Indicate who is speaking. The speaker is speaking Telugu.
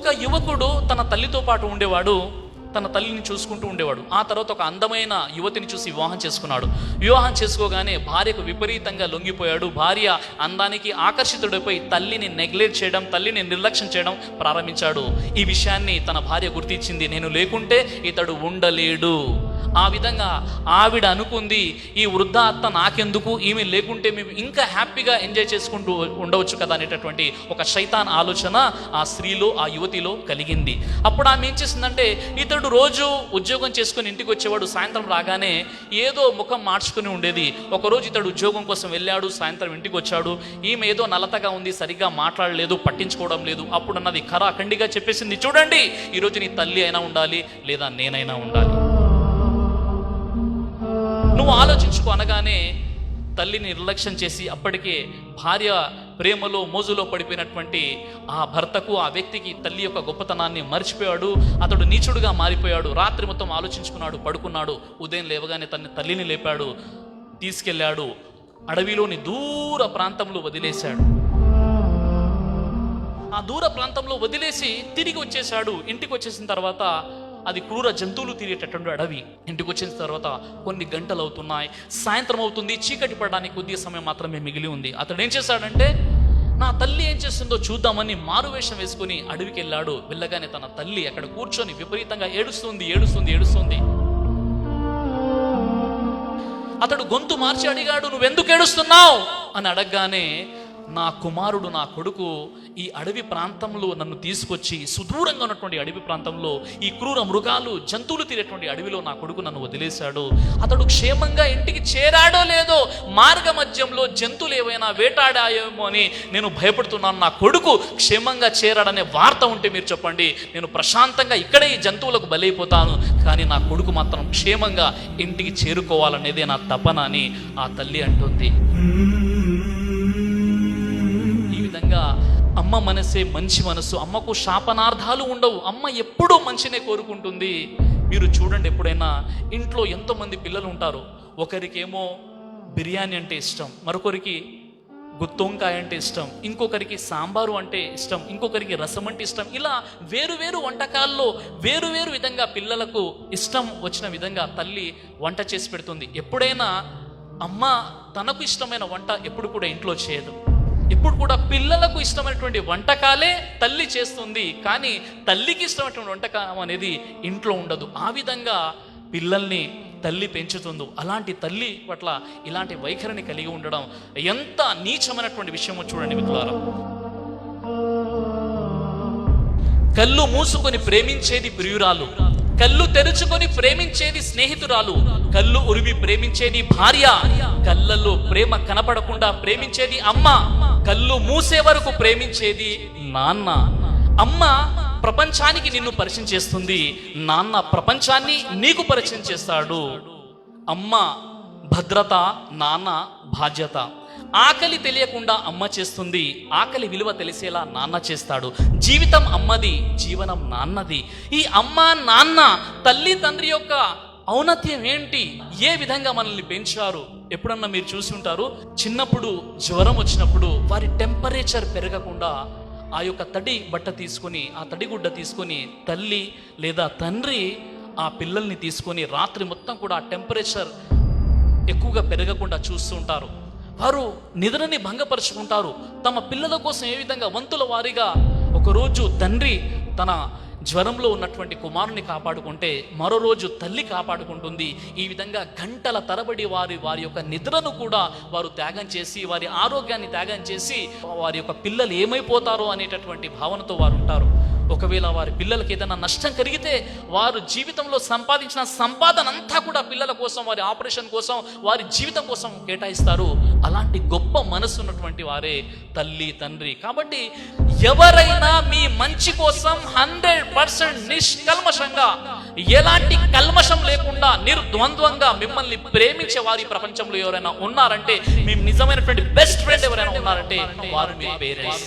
Speaker 1: ఒక యువకుడు తన తల్లితో పాటు ఉండేవాడు, తన తల్లిని చూసుకుంటూ ఉండేవాడు. ఆ తర్వాత ఒక అందమైన యువతిని చూసి వివాహం చేసుకున్నాడు. వివాహం చేసుకోగానే భార్యకు విపరీతంగా లొంగిపోయాడు. భార్య అందానికి ఆకర్షితుడైపోయి తల్లిని నెగ్లెక్ట్ చేయడం, తల్లిని నిర్లక్ష్యం చేయడం ప్రారంభించాడు. ఈ విషయాన్ని తన భార్య గుర్తించింది. నేను లేకుంటే ఇతడు ఉండలేడు. ఆ విధంగా ఆవిడ అనుకుంది, ఈ వృద్ధ అత్త నాకెందుకు, ఈమె లేకుంటే మేము ఇంకా హ్యాపీగా ఎంజాయ్ చేసుకుంటూ ఉండవచ్చు కదా అనేటటువంటి ఒక శైతాన్ ఆలోచన ఆ స్త్రీలో, ఆ యువతిలో కలిగింది. అప్పుడు ఆమె ఏం చేసిందంటే, ఇతడు రోజు ఉద్యోగం చేసుకుని ఇంటికి వచ్చేవాడు. సాయంత్రం రాగానే ఏదో ముఖం మార్చుకుని ఉండేది. ఒకరోజు ఇతడు ఉద్యోగం కోసం వెళ్ళాడు, సాయంత్రం ఇంటికి వచ్చాడు. ఈమె ఏదో నలతగా ఉంది, సరిగ్గా మాట్లాడలేదు, పట్టించుకోవడం లేదు. అప్పుడు అన్నది ఖరాఖండిగా చెప్పేసింది, చూడండి ఈరోజు నీ తల్లి అయినా ఉండాలి లేదా నేనైనా ఉండాలి, నువ్వు ఆలోచించుకో అనగానే తల్లిని నిర్లక్ష్యం చేసి అప్పటికే భార్య ప్రేమలో మోజులో పడిపోయినటువంటి ఆ భర్తకు, ఆ వ్యక్తికి తల్లి యొక్క గొప్పతనాన్ని మర్చిపోయాడు. అతడు నీచుడుగా మారిపోయాడు. రాత్రి మొత్తం ఆలోచించుకున్నాడు, పడుకున్నాడు. ఉదయం లేవగానే తన తల్లిని లేపాడు, తీసుకెళ్ళాడు, అడవిలోని దూర ప్రాంతంలో వదిలేశాడు. ఆ దూర ప్రాంతంలో వదిలేసి తిరిగి వచ్చేశాడు. ఇంటికి వచ్చేసిన తర్వాత అది క్రూర జంతువులు తిరిగేటటువంటి అడవి. ఇంటికి వచ్చిన తర్వాత కొన్ని గంటలు అవుతున్నాయి, సాయంత్రం అవుతుంది, చీకటి పడడానికి కొద్ది సమయం మాత్రమే మిగిలి ఉంది. అతడు ఏం చేశాడంటే, నా తల్లి ఏం చేస్తుందో చూద్దామని మారువేషం వేసుకుని అడవికి వెళ్ళాడు. వెళ్ళగానే తన తల్లి అక్కడ కూర్చొని విపరీతంగా ఏడుస్తుంది. అతడు గొంతు మార్చి అడిగాడు, నువ్వెందుకు ఏడుస్తున్నావు అని అడగగానే, నా కుమారుడు, నా కొడుకు ఈ అడవి ప్రాంతంలో నన్ను తీసుకొచ్చి, సుదూరంగా ఉన్నటువంటి అడవి ప్రాంతంలో ఈ క్రూర మృగాలు, జంతువులు తీరేటువంటి అడవిలో నా కొడుకు నన్ను వదిలేశాడు. అతడు క్షేమంగా ఇంటికి చేరాడో లేదో, మార్గ మధ్యంలో జంతువులు ఏవైనా వేటాడాయేమో అని నేను భయపడుతున్నాను. నా కొడుకు క్షేమంగా చేరాడనే వార్త ఉంటే మీరు చెప్పండి, నేను ప్రశాంతంగా ఇక్కడే ఈ జంతువులకు బలైపోతాను, కానీ నా కొడుకు మాత్రం క్షేమంగా ఇంటికి చేరుకోవాలనేదే నా తపన అని ఆ తల్లి అంటుంది. అమ్మ మనసే మంచి మనసు. అమ్మకు శాపనార్థాలు ఉండవు. అమ్మ ఎప్పుడూ మంచినే కోరుకుంటుంది. మీరు చూడండి, ఎప్పుడైనా ఇంట్లో ఎంతోమంది పిల్లలు ఉంటారు. ఒకరికేమో బిర్యానీ అంటే ఇష్టం, మరొకరికి గుత్తొంకాయ అంటే ఇష్టం, ఇంకొకరికి సాంబారు అంటే ఇష్టం, ఇంకొకరికి రసం అంటే ఇష్టం. ఇలా వేరు వంటకాల్లో వేరు విధంగా పిల్లలకు ఇష్టం వచ్చిన విధంగా తల్లి వంట చేసి పెడుతుంది. ఎప్పుడైనా అమ్మ తనకు ఇష్టమైన వంట ఎప్పుడు కూడా ఇంట్లో చేయదు. ఇప్పుడు కూడా పిల్లలకు ఇష్టమైనటువంటి వంటకాలే తల్లి చేస్తుంది, కానీ తల్లికి ఇష్టమైనటువంటి వంటకం అనేది ఇంట్లో ఉండదు. ఆ విధంగా పిల్లల్ని తల్లి పెంచుతుందో, అలాంటి తల్లి పట్ల ఇలాంటి వైఖరిని కలిగి ఉండడం ఎంత నీచమైనటువంటి విషయమో చూడండి మిత్రులారా. కళ్ళు మూసుకొని ప్రేమించేది ప్రియురాలు, కళ్ళు తెరుచుకొని ప్రేమించేది స్నేహితురాలు, కళ్ళు ఉరిమి ప్రేమించేది భార్య, కళ్ళల్లో ప్రేమ కనపడకుండా ప్రేమించేది అమ్మ, కళ్ళు మూసే వరకు ప్రేమించేది నాన్న. అమ్మ ప్రపంచానికి నిన్ను పరిచయం చేస్తుంది, నాన్న ప్రపంచాన్ని నీకు పరిచయం చేస్తాడు. అమ్మ భద్రత, నాన్న బాధ్యత. ఆకలి తెలియకుండా అమ్మ చేస్తుంది, ఆకలి విలువ తెలిసేలా నాన్న చేస్తాడు. జీవితం అమ్మది, జీవనం నాన్నది. ఈ అమ్మ నాన్న, తల్లి తండ్రి యొక్క ఔన్నత్యం ఏంటి, ఏ విధంగా మనల్ని పెంచారు. ఎప్పుడన్నా మీరు చూసి ఉంటారు, చిన్నప్పుడు జ్వరం వచ్చినప్పుడు వారి టెంపరేచర్ పెరగకుండా ఆ యొక్క తడి బట్ట తీసుకొని, ఆ తడిగుడ్డ తీసుకొని తల్లి లేదా తండ్రి ఆ పిల్లల్ని తీసుకొని రాత్రి మొత్తం కూడా ఆ టెంపరేచర్ ఎక్కువగా పెరగకుండా చూస్తూ ఉంటారు. వారు నిద్రని భంగపరుచుకుంటారు. తమ పిల్లల కోసం ఏ విధంగా వంతుల వారీగా, ఒకరోజు తండ్రి తన జ్వరంలో ఉన్నటువంటి కుమారుని కాపాడుకుంటే మరో రోజు తల్లి కాపాడుకుంటుంది. ఈ విధంగా గంటల తరబడి వారి యొక్క నిద్రను కూడా వారు త్యాగం చేసి, వారి ఆరోగ్యాన్ని త్యాగం చేసి, వారి యొక్క పిల్లలు ఏమైపోతారో అనేటటువంటి భావనతో వారు ఉంటారు. ఒకవేళ వారి పిల్లలకి ఏదైనా నష్టం కలిగితే వారు జీవితంలో సంపాదించిన సంపాదన అంతా కూడా పిల్లల కోసం, వారి ఆపరేషన్ కోసం, వారి జీవితం కోసం కేటాయిస్తారు. అలాంటి గొప్ప మనసు ఉన్నటువంటి వారే తల్లి తండ్రి. కాబట్టి ఎవరైనా మీ మంచి కోసం 100% నిష్కల్మషంగా, ఎలాంటి కల్మషం లేకుండా నిర్ద్వంద్వంగా మిమ్మల్ని ప్రేమించే వారి ప్రపంచంలో ఎవరైనా ఉన్నారంటే, మీ నిజమైనటువంటి బెస్ట్ ఫ్రెండ్ ఎవరైనా ఉన్నారంటే వారు మీ పేరెంట్స్.